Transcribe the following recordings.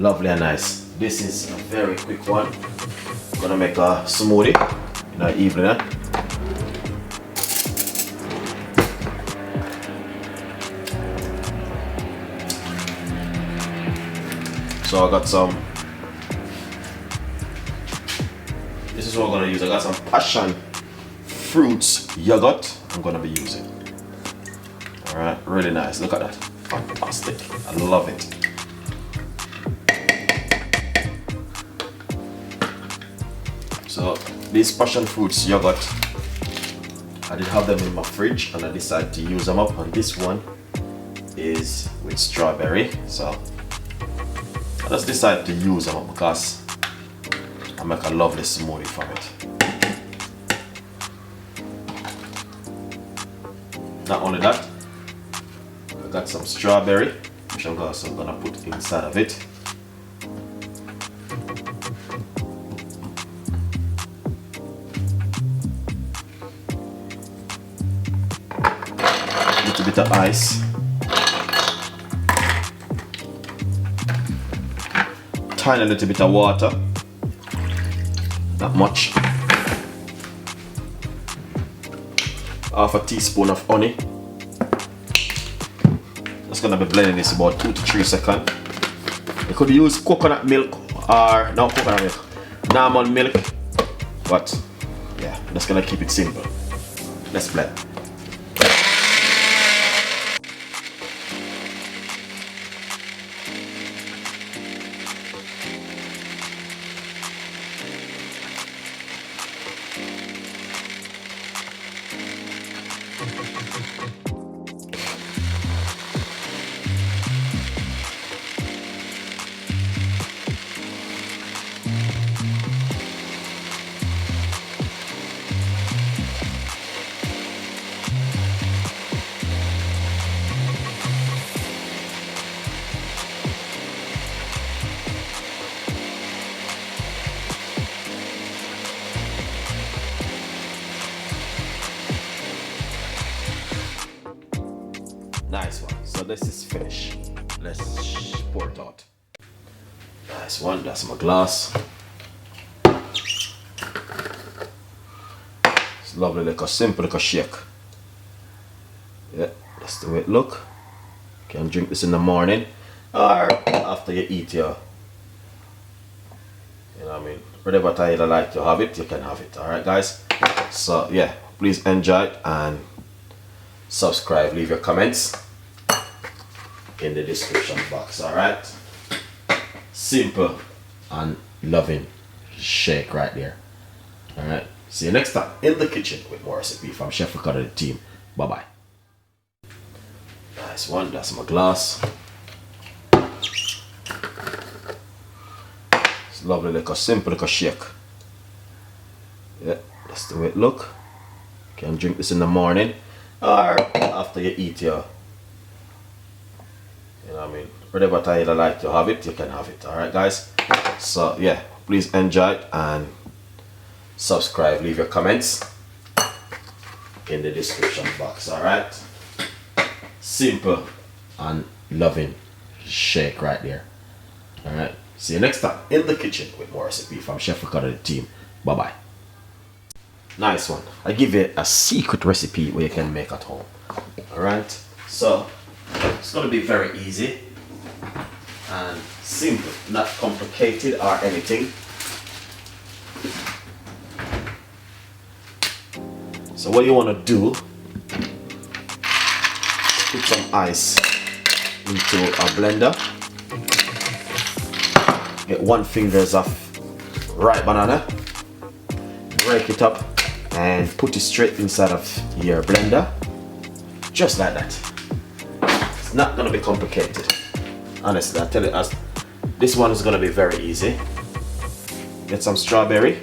Lovely and nice. This is a very quick one. I'm gonna make a smoothie in the evening. So I got some. This is what I'm gonna use. I got some passion fruits yogurt. I'm gonna be using. All right, really nice. Look at that. Fantastic. I love it. So these passion fruits yogurt, I did have them in my fridge and I decided to use them up, and this one is with strawberry. So I just decided to use them up because I make a lovely smoothie from it. Not only that, I got some strawberry which I'm also gonna put inside of it. Little bit of ice, tiny little bit of water, not much, half a teaspoon of honey. Just gonna be blending this about 2 to 3 seconds. You could use coconut milk or not coconut milk, normal milk, but yeah, I'm just gonna keep it simple. Let's blend. Nice one. So this is finished. Let's pour it out. Nice one. That's my glass. It's lovely, like a simple, like a shake. Yeah, that's the way it look. You can drink this in the morning or after you eat your, you know what I mean, whatever time you like to have it, you can have it. Alright guys, so yeah, please enjoy it and subscribe, leave your comments in the description box. Alright, simple and loving shake right there. Alright, see you next time in the kitchen with more recipe from Chef Ricardo and the team. Bye bye. Nice one. That's my glass. It's lovely, like a simple, like a shake. Yeah, that's the way it look. You can drink this in the morning or after you eat your, you know what I mean, whatever time you like to have it, you can have it. Alright guys, so yeah, please enjoy it and subscribe, leave your comments in the description box. Alright, simple and loving shake right there. Alright, see you next time in the kitchen with more recipe from Chef Ricardo and the team. Bye bye. Nice one. I give you a secret recipe where you can make at home. Alright, so it's going to be very easy and simple, not complicated or anything. So what you want to do, put some ice into a blender, get 1 fingers of ripe banana, break it up and put it straight inside of your blender, just like that. It's not going to be complicated, honestly. I tell you, this one is going to be very easy. Get some strawberry,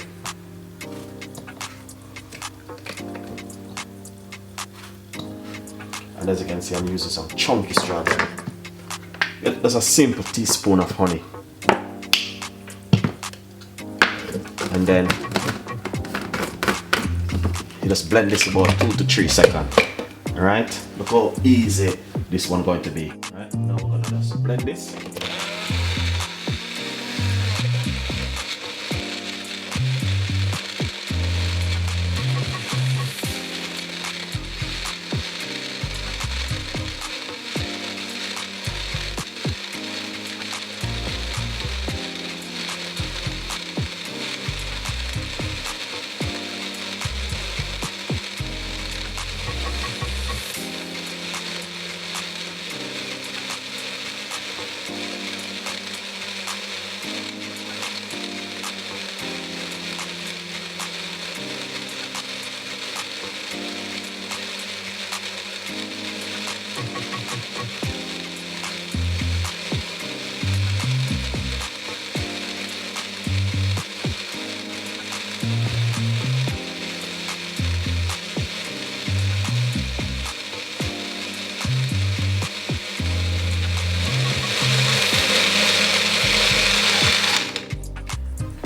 and as you can see, I'm using some chunky strawberry. There's a simple teaspoon of honey, and then you just blend this about 2 to 3 seconds. Alright, look how easy this one going to be. Alright, now we're gonna just blend this.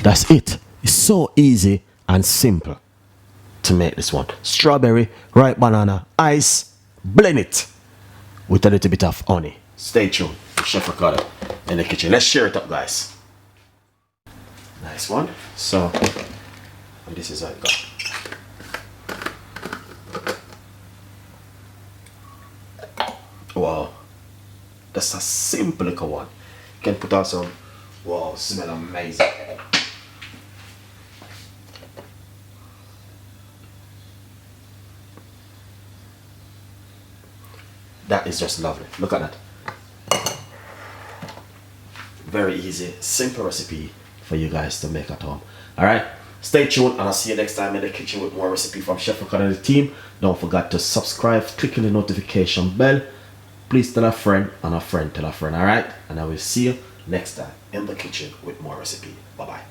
That's it. It's so easy and simple to make this one. Strawberry, ripe banana, ice, blend it with a little bit of honey. Stay tuned. Chef Ricardo in the kitchen. Let's share it up, guys. Nice one. So, and this is how it goes. Wow, that's a simple little one. You can put on some. Wow, smell amazing. That is just lovely. Look at that. Very easy, simple recipe for you guys to make at home. Alright, stay tuned and I'll see you next time in the kitchen with more recipe from Chef Ricardo and the team. Don't forget to subscribe, click on the notification bell. Please tell a friend and a friend tell a friend. Alright, and I will see you next time in the kitchen with more recipe. Bye bye.